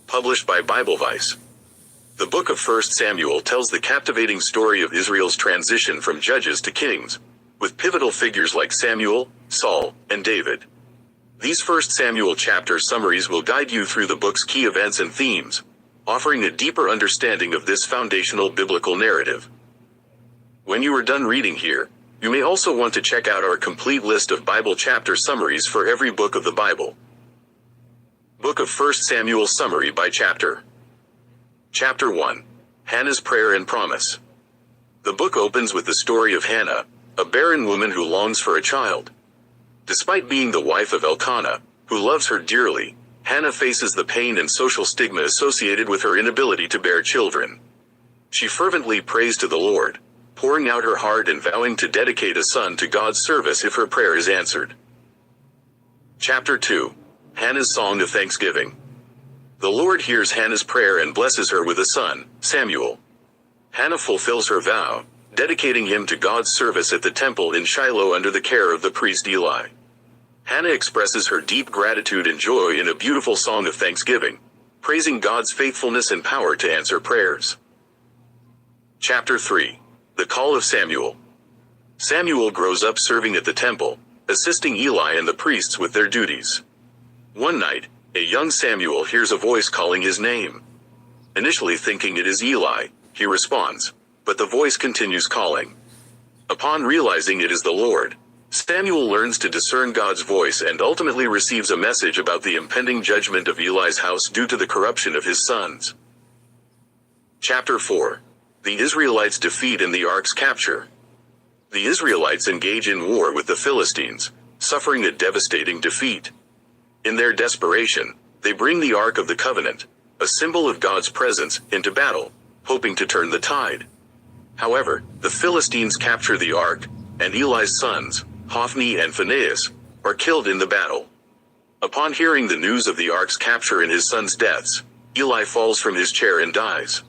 published by BibleVise. The book of 1 Samuel tells the captivating story of Israel's transition from judges to kings, with pivotal figures like Samuel, Saul, and David. These 1 Samuel chapter summaries will guide you through the book's key events and themes, offering a deeper understanding of this foundational biblical narrative. When you are done reading here, you may also want to check out our complete list of Bible chapter summaries for every book of the Bible. Book of 1 Samuel summary by chapter. Chapter 1. Hannah's Prayer and Promise. The book opens with the story of Hannah, a barren woman who longs for a child. Despite being the wife of Elkanah, who loves her dearly, Hannah faces the pain and social stigma associated with her inability to bear children. She fervently prays to the Lord, pouring out her heart and vowing to dedicate a son to God's service if her prayer is answered. Chapter 2. Hannah's Song of Thanksgiving. The Lord hears Hannah's prayer and blesses her with a son, Samuel. Hannah fulfills her vow, dedicating him to God's service at the temple in Shiloh under the care of the priest Eli. Hannah expresses her deep gratitude and joy in a beautiful song of thanksgiving, praising God's faithfulness and power to answer prayers. Chapter 3. The Call of Samuel. Samuel grows up serving at the temple, assisting Eli and the priests with their duties. One night, a young Samuel hears a voice calling his name. Initially thinking it is Eli, he responds, but the voice continues calling. Upon realizing it is the Lord, Samuel learns to discern God's voice and ultimately receives a message about the impending judgment of Eli's house due to the corruption of his sons. Chapter 4. The Israelites' defeat and the ark's capture. The Israelites engage in war with the Philistines, suffering a devastating defeat. In their desperation, they bring the Ark of the Covenant, a symbol of God's presence, into battle, hoping to turn the tide. However, the Philistines capture the Ark, and Eli's sons, Hophni and Phinehas, are killed in the battle. Upon hearing the news of the Ark's capture and his sons' deaths, Eli falls from his chair and dies.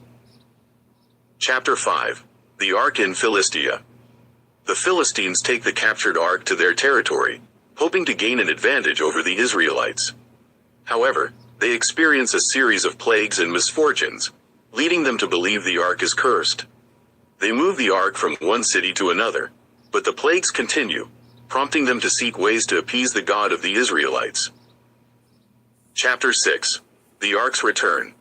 Chapter 5. The Ark in Philistia. The Philistines take the captured Ark to their territory, hoping to gain an advantage over the Israelites. However, they experience a series of plagues and misfortunes, leading them to believe the Ark is cursed. They move the Ark from one city to another, but the plagues continue, prompting them to seek ways to appease the God of the Israelites. Chapter 6. The Ark's Return.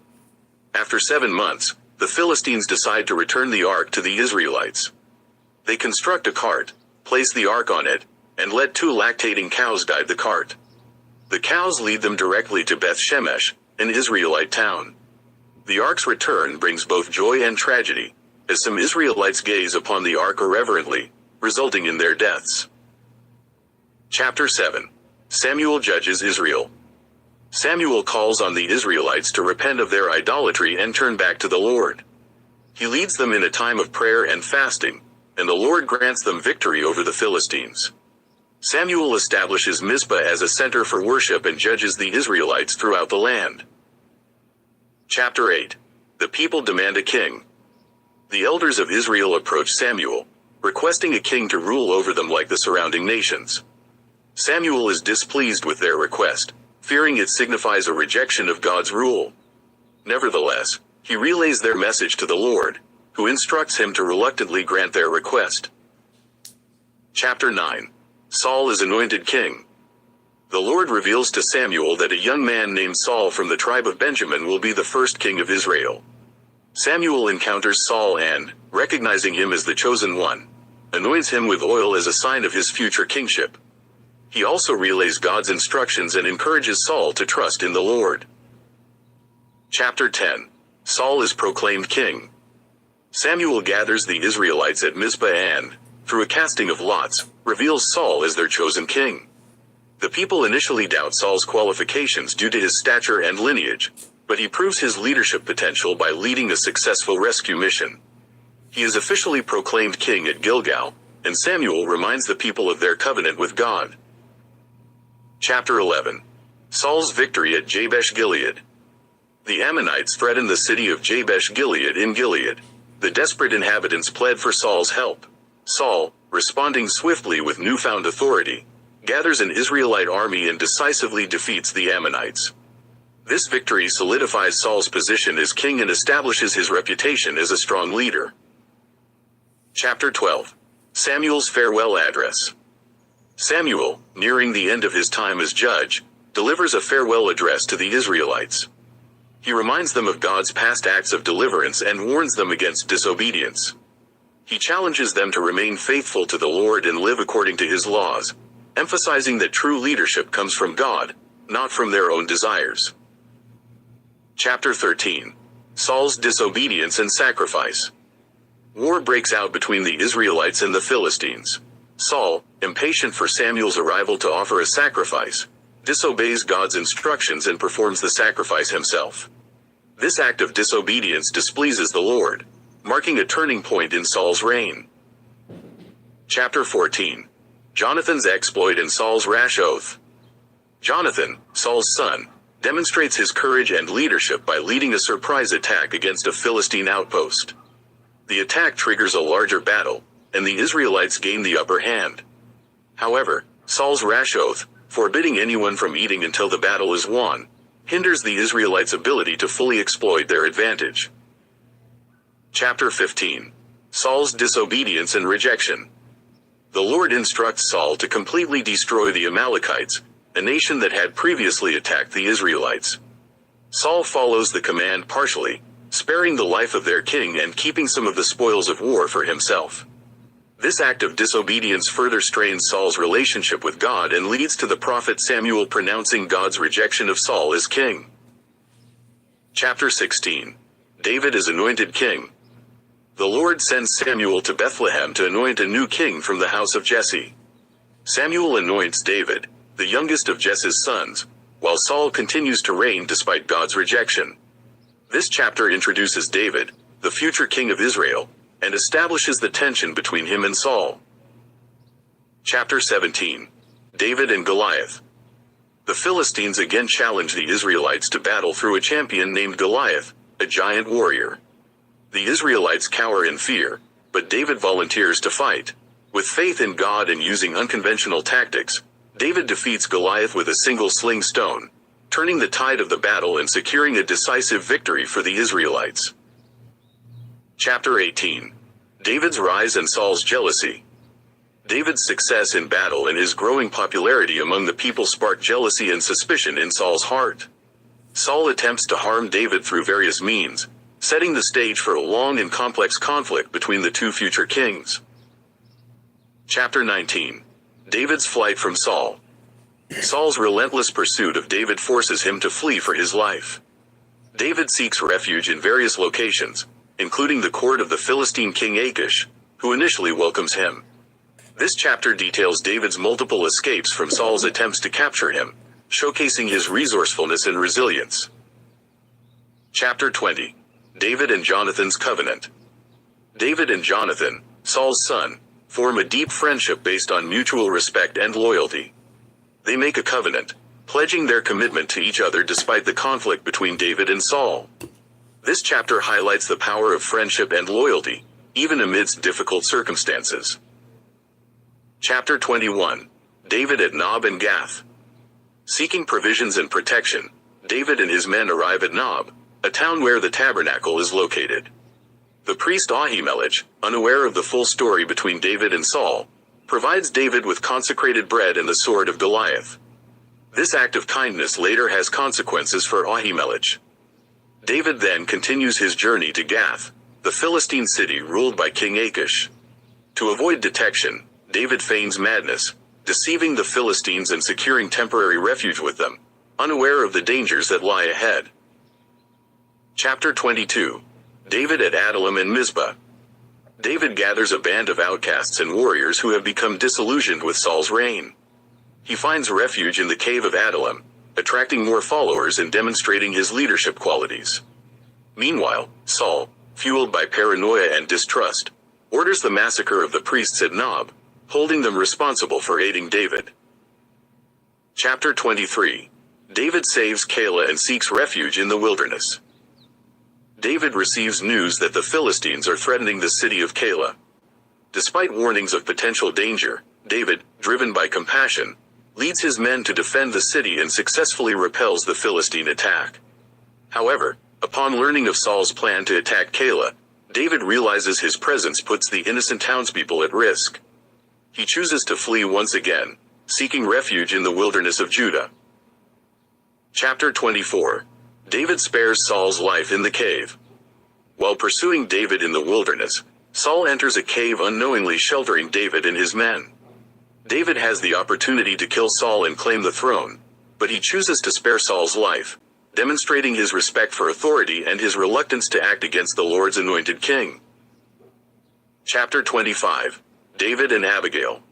After 7 months, the Philistines decide to return the Ark to the Israelites. They construct a cart, place the Ark on it, and let 2 lactating cows guide the cart. The cows lead them directly to Beth Shemesh, an Israelite town. The Ark's return brings both joy and tragedy, as some Israelites gaze upon the Ark irreverently, resulting in their deaths. Chapter 7. Samuel judges Israel. Samuel calls on the Israelites to repent of their idolatry and turn back to the Lord. He leads them in a time of prayer and fasting, and the Lord grants them victory over the Philistines. Samuel establishes Mizpah as a center for worship and judges the Israelites throughout the land. Chapter 8. The people demand a king. The elders of Israel approach Samuel, requesting a king to rule over them like the surrounding nations. Samuel is displeased with their request, fearing it signifies a rejection of God's rule. Nevertheless, he relays their message to the Lord, who instructs him to reluctantly grant their request. Chapter 9. Saul is anointed king. The Lord reveals to Samuel that a young man named Saul from the tribe of Benjamin will be the first king of Israel. Samuel encounters Saul and, recognizing him as the chosen one, anoints him with oil as a sign of his future kingship. He also relays God's instructions and encourages Saul to trust in the Lord. Chapter 10. Saul is proclaimed king. Samuel gathers the Israelites at Mizpah and, through a casting of lots, reveals Saul as their chosen king. The people initially doubt Saul's qualifications due to his stature and lineage, but he proves his leadership potential by leading a successful rescue mission. He is officially proclaimed king at Gilgal, and Samuel reminds the people of their covenant with God. Chapter 11. Saul's victory at Jabesh Gilead. The Ammonites threatened the city of Jabesh Gilead in Gilead. The desperate inhabitants pled for Saul's help. Saul, responding swiftly with newfound authority, gathers an Israelite army and decisively defeats the Ammonites. This victory solidifies Saul's position as king and establishes his reputation as a strong leader. Chapter 12. Samuel's Farewell Address. Samuel, nearing the end of his time as judge, delivers a farewell address to the Israelites. He reminds them of God's past acts of deliverance and warns them against disobedience. He challenges them to remain faithful to the Lord and live according to his laws, emphasizing that true leadership comes from God, not from their own desires. Chapter 13. Saul's Disobedience and Sacrifice. War breaks out between the Israelites and the Philistines. Saul, impatient for Samuel's arrival to offer a sacrifice, disobeys God's instructions and performs the sacrifice himself. This act of disobedience displeases the Lord, marking a turning point in Saul's reign. Chapter 14. Jonathan's Exploit and Saul's Rash Oath. Jonathan, Saul's son, demonstrates his courage and leadership by leading a surprise attack against a Philistine outpost. The attack triggers a larger battle, and the Israelites gain the upper hand. However, Saul's rash oath, forbidding anyone from eating until the battle is won, hinders the Israelites' ability to fully exploit their advantage. Chapter 15. Saul's Disobedience and Rejection. The Lord instructs Saul to completely destroy the Amalekites, a nation that had previously attacked the Israelites. Saul follows the command partially, sparing the life of their king and keeping some of the spoils of war for himself. This act of disobedience further strains Saul's relationship with God and leads to the prophet Samuel pronouncing God's rejection of Saul as king. Chapter 16. David is anointed king. The Lord sends Samuel to Bethlehem to anoint a new king from the house of Jesse. Samuel anoints David, the youngest of Jesse's sons, while Saul continues to reign despite God's rejection. This chapter introduces David, the future king of Israel, and establishes the tension between him and Saul. Chapter 17. David and Goliath. The Philistines again challenge the Israelites to battle through a champion named Goliath, a giant warrior. The Israelites cower in fear, but David volunteers to fight. With faith in God and using unconventional tactics, David defeats Goliath with a single sling stone, turning the tide of the battle and securing a decisive victory for the Israelites. Chapter 18. David's Rise and Saul's Jealousy. David's success in battle and his growing popularity among the people spark jealousy and suspicion in Saul's heart. Saul attempts to harm David through various means, setting the stage for a long and complex conflict between the two future kings. Chapter 19. David's Flight from Saul. Saul's relentless pursuit of David forces him to flee for his life. David seeks refuge in various locations, including the court of the Philistine king Achish, who initially welcomes him. This chapter details David's multiple escapes from Saul's attempts to capture him, showcasing his resourcefulness and resilience. Chapter 20. David and Jonathan's Covenant. David and Jonathan, Saul's son, form a deep friendship based on mutual respect and loyalty. They make a covenant, pledging their commitment to each other despite the conflict between David and Saul. This chapter highlights the power of friendship and loyalty, even amidst difficult circumstances. Chapter 21. David at Nob and Gath. Seeking provisions and protection, David and his men arrive at Nob, a town where the tabernacle is located. The priest Ahimelech, unaware of the full story between David and Saul, provides David with consecrated bread and the sword of Goliath. This act of kindness later has consequences for Ahimelech. David then continues his journey to Gath, the Philistine city ruled by King Achish. To avoid detection, David feigns madness, deceiving the Philistines and securing temporary refuge with them, unaware of the dangers that lie ahead. Chapter 22. David at Adullam and Mizpah. David gathers a band of outcasts and warriors who have become disillusioned with Saul's reign. He finds refuge in the cave of Adullam, attracting more followers and demonstrating his leadership qualities. Meanwhile, Saul, fueled by paranoia and distrust, orders the massacre of the priests at Nob, holding them responsible for aiding David. Chapter 23. David saves Keilah and seeks refuge in the wilderness. David receives news that the Philistines are threatening the city of Keilah. Despite warnings of potential danger, David, driven by compassion, leads his men to defend the city and successfully repels the Philistine attack. However, upon learning of Saul's plan to attack Keilah, David realizes his presence puts the innocent townspeople at risk. He chooses to flee once again, seeking refuge in the wilderness of Judah. Chapter 24. David spares Saul's life in the cave. While pursuing David in the wilderness, Saul enters a cave unknowingly, sheltering David and his men. David has the opportunity to kill Saul and claim the throne, but he chooses to spare Saul's life, demonstrating his respect for authority and his reluctance to act against the Lord's anointed king. Chapter 25. David and Abigail.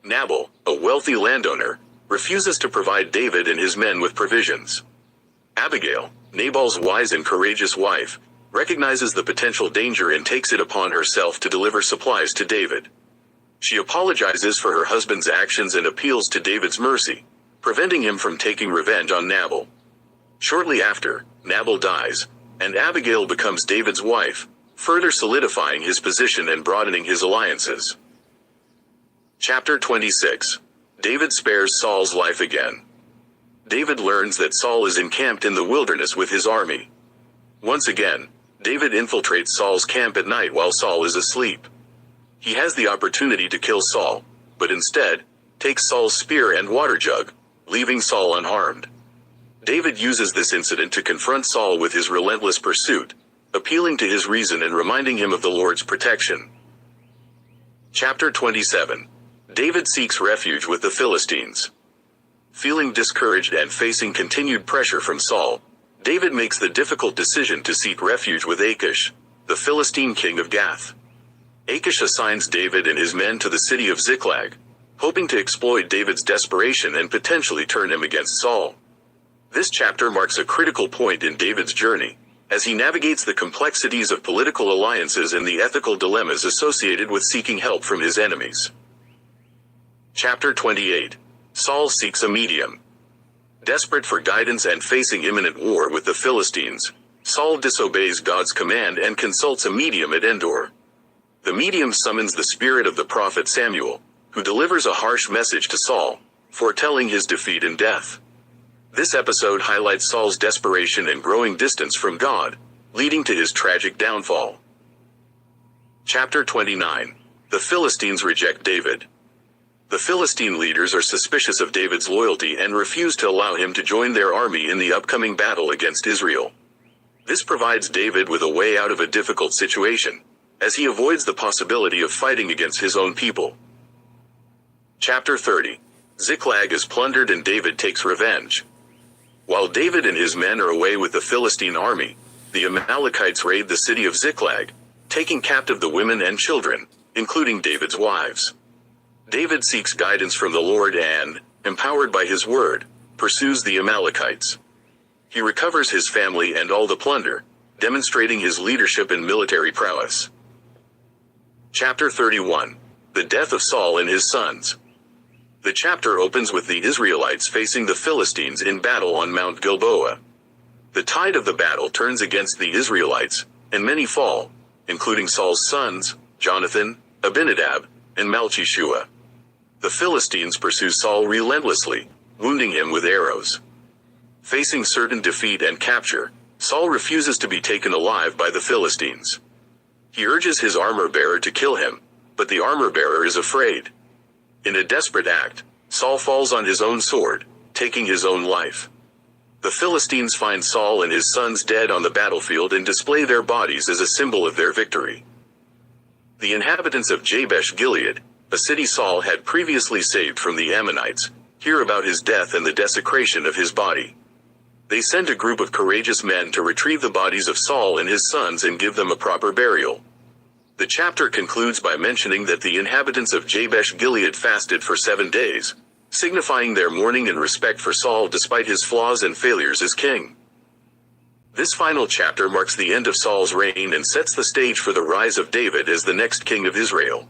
Nabal, a wealthy landowner, refuses to provide David and his men with provisions. Abigail, Nabal's wise and courageous wife, recognizes the potential danger and takes it upon herself to deliver supplies to David. She apologizes for her husband's actions and appeals to David's mercy, preventing him from taking revenge on Nabal. Shortly after, Nabal dies, and Abigail becomes David's wife, further solidifying his position and broadening his alliances. Chapter 26. David spares Saul's life again. David learns that Saul is encamped in the wilderness with his army. Once again, David infiltrates Saul's camp at night while Saul is asleep. He has the opportunity to kill Saul, but instead, takes Saul's spear and water jug, leaving Saul unharmed. David uses this incident to confront Saul with his relentless pursuit, appealing to his reason and reminding him of the Lord's protection. Chapter 27. David seeks refuge with the Philistines. Feeling discouraged and facing continued pressure from Saul, David makes the difficult decision to seek refuge with Achish, the Philistine king of Gath. Achish assigns David and his men to the city of Ziklag, hoping to exploit David's desperation and potentially turn him against Saul. This chapter marks a critical point in David's journey, as he navigates the complexities of political alliances and the ethical dilemmas associated with seeking help from his enemies. Chapter 28. Saul seeks a medium. Desperate for guidance and facing imminent war with the Philistines, Saul disobeys God's command and consults a medium at Endor. The medium summons the spirit of the prophet Samuel, who delivers a harsh message to Saul, foretelling his defeat and death. This episode highlights Saul's desperation and growing distance from God, leading to his tragic downfall. Chapter 29. The Philistines reject David. The Philistine leaders are suspicious of David's loyalty and refuse to allow him to join their army in the upcoming battle against Israel. This provides David with a way out of a difficult situation, as he avoids the possibility of fighting against his own people. Chapter 30. Ziklag is plundered and David takes revenge. While David and his men are away with the Philistine army, the Amalekites raid the city of Ziklag, taking captive the women and children, including David's wives. David seeks guidance from the Lord and, empowered by his word, pursues the Amalekites. He recovers his family and all the plunder, demonstrating his leadership and military prowess. Chapter 31. The death of Saul and his sons. The chapter opens with the Israelites facing the Philistines in battle on Mount Gilboa. The tide of the battle turns against the Israelites, and many fall, including Saul's sons, Jonathan, Abinadab, and Malchishua. The Philistines pursue Saul relentlessly, wounding him with arrows. Facing certain defeat and capture, Saul refuses to be taken alive by the Philistines. He urges his armor-bearer to kill him, but the armor-bearer is afraid. In a desperate act, Saul falls on his own sword, taking his own life. The Philistines find Saul and his sons dead on the battlefield and display their bodies as a symbol of their victory. The inhabitants of Jabesh Gilead, a city Saul had previously saved from the Ammonites, hear about his death and the desecration of his body. They send a group of courageous men to retrieve the bodies of Saul and his sons and give them a proper burial. The chapter concludes by mentioning that the inhabitants of Jabesh Gilead fasted for 7 days, signifying their mourning and respect for Saul despite his flaws and failures as king. This final chapter marks the end of Saul's reign and sets the stage for the rise of David as the next king of Israel.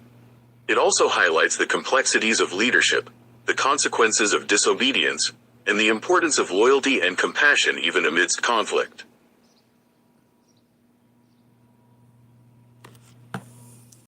It also highlights the complexities of leadership, the consequences of disobedience, and the importance of loyalty and compassion even amidst conflict.